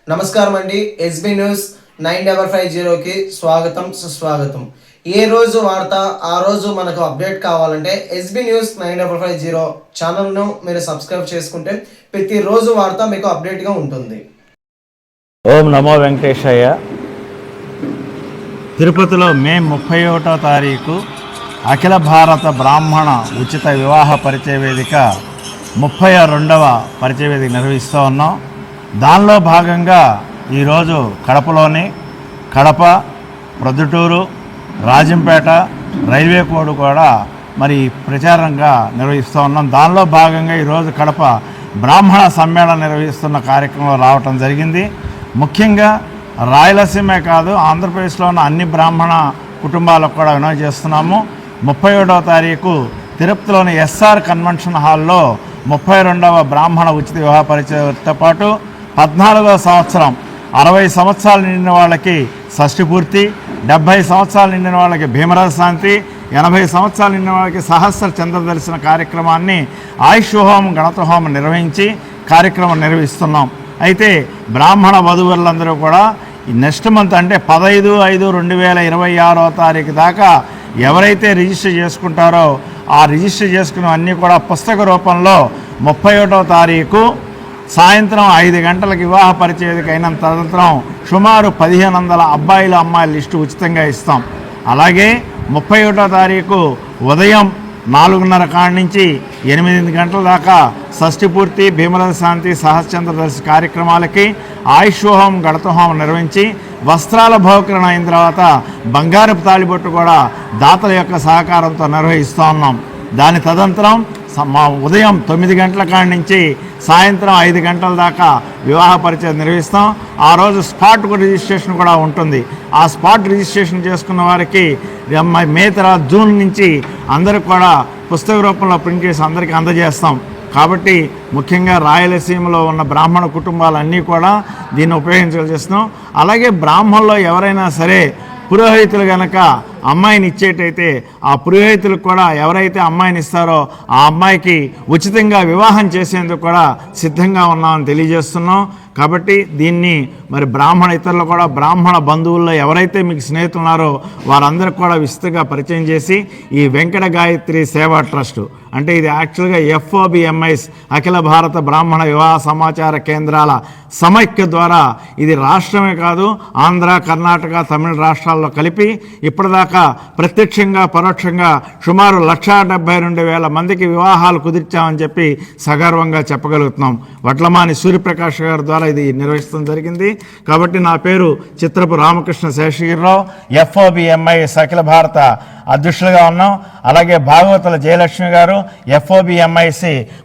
నమస్కారం అండి. SB news 9550కి స్వాగతం సుస్వాగతం. ఏ రోజు వార్త ఆ రోజు మనకు అప్డేట్ కావాలంటే ఎస్బీ న్యూస్ 9550 ఛానల్ను మీరు సబ్స్క్రైబ్ చేసుకుంటే ప్రతిరోజు వార్త మీకు అప్డేట్గా ఉంటుంది. ఓం నమో వెంకటేశయ్య. తిరుపతిలో మే 31వ తారీఖు అఖిల భారత బ్రాహ్మణ ఉచిత వివాహ పరిచయ వేదిక 32వ పరిచయ వేదిక నిర్వహిస్తూ ఉన్నాం. దానిలో భాగంగా ఈరోజు కడప, ప్రొద్దుటూరు, రాజంపేట, రైల్వే కోడ్ కూడా మరి ప్రచారంగా నిర్వహిస్తూ ఉన్నాం. దానిలో భాగంగా ఈరోజు కడప బ్రాహ్మణ సమ్మేళనం నిర్వహిస్తున్న కార్యక్రమంలో రావటం జరిగింది. ముఖ్యంగా రాయలసీమే కాదు, ఆంధ్రప్రదేశ్లో ఉన్న అన్ని బ్రాహ్మణ కుటుంబాలకు కూడా వినోదం చేస్తున్నాము. 31వ తారీఖు తిరుపతిలోని ఎస్ఆర్ కన్వెన్షన్ హాల్లో 32వ బ్రాహ్మణ ఉచిత వివాహ పరిచయంతో పాటు 14వ సంవత్సరం 60 సంవత్సరాలు నిండిన వాళ్ళకి షష్ఠి పూర్తి, 70 సంవత్సరాలు నిండిన వాళ్ళకి భీమరథ శాంతి, 80 సంవత్సరాలు నిండిన వాళ్ళకి సహస్ర చంద్ర దర్శన కార్యక్రమాన్ని ఆయుష్ హోమం గణత హోమం నిర్వహించి కార్యక్రమం నిర్వహిస్తున్నాం. అయితే బ్రాహ్మణ వధువులందరూ కూడా నెక్స్ట్ మంత్ అంటే 15/5/2026వ తారీఖు దాకా ఎవరైతే రిజిస్టర్ చేసుకుంటారో ఆ రిజిస్టర్ చేసుకున్న అన్నీ కూడా పుస్తక రూపంలో 31వ తారీఖు సాయంత్రం 5 గంటలకు వివాహ పరిచయకు అయిన తదనంతరం సుమారు 1500 అబ్బాయిల అమ్మాయిల లిస్టు ఉచితంగా ఇస్తాం. అలాగే 31వ తారీఖు ఉదయం 4:30 కాడ నుంచి 8 గంటల దాకా షష్ఠి పూర్తి, భీమరథ శాంతి, సహస్రచంద్ర దర్శి కార్యక్రమాలకి ఆయుష్ హోమం గణత హోమం నిర్వహించి వస్త్రాల బహుకరణ అయిన తర్వాత బంగారపు తాళిబొట్టు కూడా దాతల యొక్క సహకారంతో నిర్వహిస్తూ ఉన్నాం. దాని తదనంతరం ఉదయం 9 గంటల కాడి నుంచి సాయంత్రం 5 గంటల దాకా వివాహ పరిచయం నిర్వహిస్తాం. ఆ రోజు స్పాట్ రిజిస్ట్రేషన్ కూడా ఉంటుంది. ఆ స్పాట్ రిజిస్ట్రేషన్ చేసుకున్న వారికి మే తర్వాత జూన్ నుంచి అందరికి కూడా పుస్తక రూపంలో ప్రింట్ చేసి అందరికీ అందజేస్తాం. కాబట్టి ముఖ్యంగా రాయలసీమలో ఉన్న బ్రాహ్మణ కుటుంబాలన్నీ కూడా దీన్ని ఉపయోగించాల్సిస్తున్నాం. అలాగే బ్రాహ్మణుల్లో ఎవరైనా సరే పురోహితులు కనుక అమ్మాయిని ఇచ్చేటైతే ఆ పురోహితులకు కూడా ఎవరైతే అమ్మాయిని ఇస్తారో ఆ అమ్మాయికి ఉచితంగా వివాహం చేసేందుకు కూడా సిద్ధంగా ఉన్నామని తెలియజేస్తున్నాం. కాబట్టి దీన్ని మరి ఇతరులు కూడా బ్రాహ్మణ బంధువుల్లో ఎవరైతే మీకు స్నేహితులు ఉన్నారో వారందరికీ కూడా విస్తృతంగా పరిచయం చేసి ఈ వెంకట గాయత్రి సేవా ట్రస్ట్ అంటే ఇది యాక్చువల్గా FOBMIS అఖిల భారత బ్రాహ్మణ వివాహ సమాచార కేంద్రాల సమైక్య ద్వారా ఇది రాష్ట్రమే కాదు ఆంధ్ర, కర్ణాటక, తమిళ రాష్ట్రాల్లో కలిపి ఇప్పటిదాకా ప్రత్యక్షంగా పరోక్షంగా సుమారు 172,000 మందికి వివాహాలు కుదిర్చామని చెప్పి సగర్వంగా చెప్పగలుగుతున్నాం. వడ్లమాని సూర్యప్రకాష్ గారి ద్వారా ఇది నిర్వహించడం జరిగింది. కాబట్టి నా పేరు చిత్రపు రామకృష్ణ శేషగిరిరావు, FOBMIS అఖిల భారత అధ్యక్షులుగా ఉన్నాం. అలాగే భాగవతుల జయలక్ష్మి గారు FOBMIS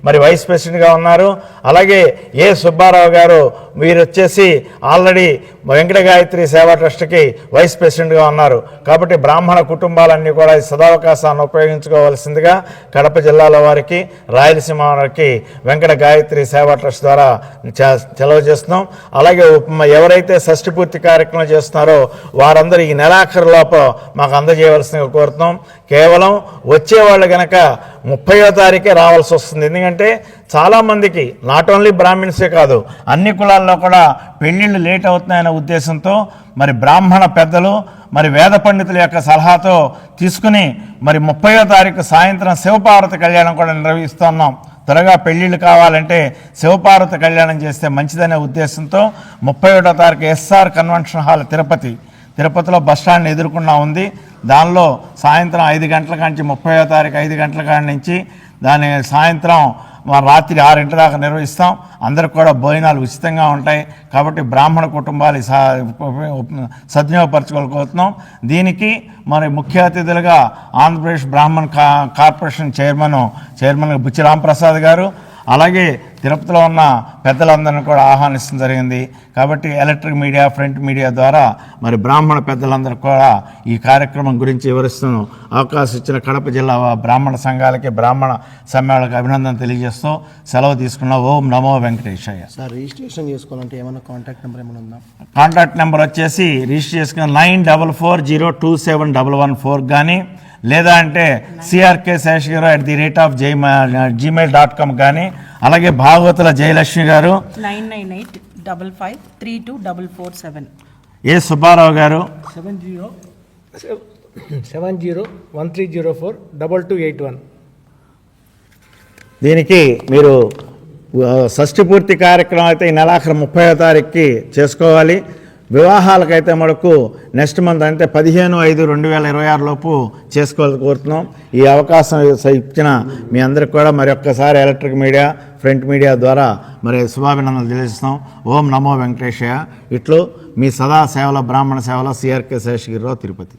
మరి వైస్ ప్రెసిడెంట్గా ఉన్నారు. అలాగే ఏ సుబ్బారావు గారు వీరు వచ్చేసి ఆల్రెడీ వెంకట గాయత్రి సేవా ట్రస్ట్కి వైస్ ప్రెసిడెంట్గా ఉన్నారు. కాబట్టి బ్రాహ్మణ కుటుంబాలన్నీ కూడా ఈ సదావకాశాన్ని ఉపయోగించుకోవాల్సిందిగా కడప జిల్లాలో వారికి, రాయలసీమ వారికి వెంకట గాయత్రి సేవా ట్రస్ట్ ద్వారా తెలియజేస్తున్నాం. అలాగే ఎవరైతే షష్ఠి పూర్తి కార్యక్రమం చేస్తున్నారో వారందరూ ఈ నెలాఖరులోపు మాకు అందజేయవలసిందిగా కోరుతున్నాం. కేవలం వచ్చేవాళ్ళు కనుక 30వ తారీఖే రావాల్సి వస్తుంది. ఎందుకంటే చాలామందికి నాట్ ఓన్లీ బ్రాహ్మిన్సే కాదు అన్ని కులాల్లో కూడా పెళ్ళిళ్ళు లేట్ అవుతున్నాయనే ఉద్దేశంతో మరి బ్రాహ్మణ పెద్దలు మరి వేద పండితుల యొక్క సలహాతో తీసుకుని మరి 30వ తారీఖు సాయంత్రం శివపార్వతి కళ్యాణం కూడా నిర్వహిస్తున్నాం. త్వరగా పెళ్ళిళ్ళు కావాలంటే శివపార్వతి కళ్యాణం చేస్తే మంచిదనే ఉద్దేశంతో 31వ తారీఖు ఎస్ఆర్ కన్వెన్షన్ హాల్ తిరుపతిలో బస్టాండ్ ఎదుర్కొన్నా ఉంది. దానిలో సాయంత్రం 5 గంటల నుంచి 30వ తారీఖు 5 గంటల కాడి నుంచి దాని సాయంత్రం రాత్రి 6 దాకా నిర్వహిస్తాం. అందరికి కూడా భోజనాలు ఉచితంగా ఉంటాయి. కాబట్టి బ్రాహ్మణ కుటుంబాలు సద్వినియోగపరచుకోగలుగుతున్నాం. దీనికి మరి ముఖ్య అతిథులుగా ఆంధ్రప్రదేశ్ బ్రాహ్మణ కార్పొరేషన్ చైర్మన్ బుచ్చి రాంప్రసాద్ గారు, అలాగే తిరుపతిలో ఉన్న పెద్దలందరినీ కూడా ఆహ్వానించడం జరిగింది. కాబట్టి ఎలక్ట్రిక్ మీడియా, ప్రింట్ మీడియా ద్వారా మరి బ్రాహ్మణ పెద్దలందరూ కూడా ఈ కార్యక్రమం గురించి వివరిస్తూ అవకాశం ఇచ్చిన కడప జిల్లా బ్రాహ్మణ సంఘాలకి, బ్రాహ్మణ సమ్మేళనకు అభినందన తెలియజేస్తూ సెలవు తీసుకున్న ఓం నమో వెంకటేశయ్య. సార్ రిజిస్ట్రేషన్ చేసుకోవాలంటే ఏమైనా కాంటాక్ట్ నెంబర్ ఏమైనా ఉందా? కాంటాక్ట్ నెంబర్ వచ్చేసి రిజిస్టర్ చేసుకున్న 9440271114 కానీ లేదా అంటే crksheshgaru@gmail.com కానీ అలాగే భాగవతుల జయలక్ష్మి గారు 998 553247. ఏ సుబ్బారావు గారు 7013042281. దీనికి మీరు షష్ఠి పూర్తి కార్యక్రమం అయితే ఈ నెలాఖరు 30వ తారీఖుకి చేసుకోవాలి. వివాహాలకైతే మనకు నెక్స్ట్ మంత్ అంటే 15/5/2026 లోపు చేసుకోవాలని కోరుతున్నాం. ఈ అవకాశం ఇచ్చిన మీ అందరికి కూడా మరి ఒక్కసారి ఎలక్ట్రిక్ మీడియా, ప్రింట్ మీడియా ద్వారా మరి శుభాభినందనలు తెలియజేస్తున్నాం. ఓం నమో వెంకటేశయ్య. ఇట్లు మీ సదా సేవల బ్రాహ్మణ సేవల సిఆర్కే శేషగిరిరావు, తిరుపతి.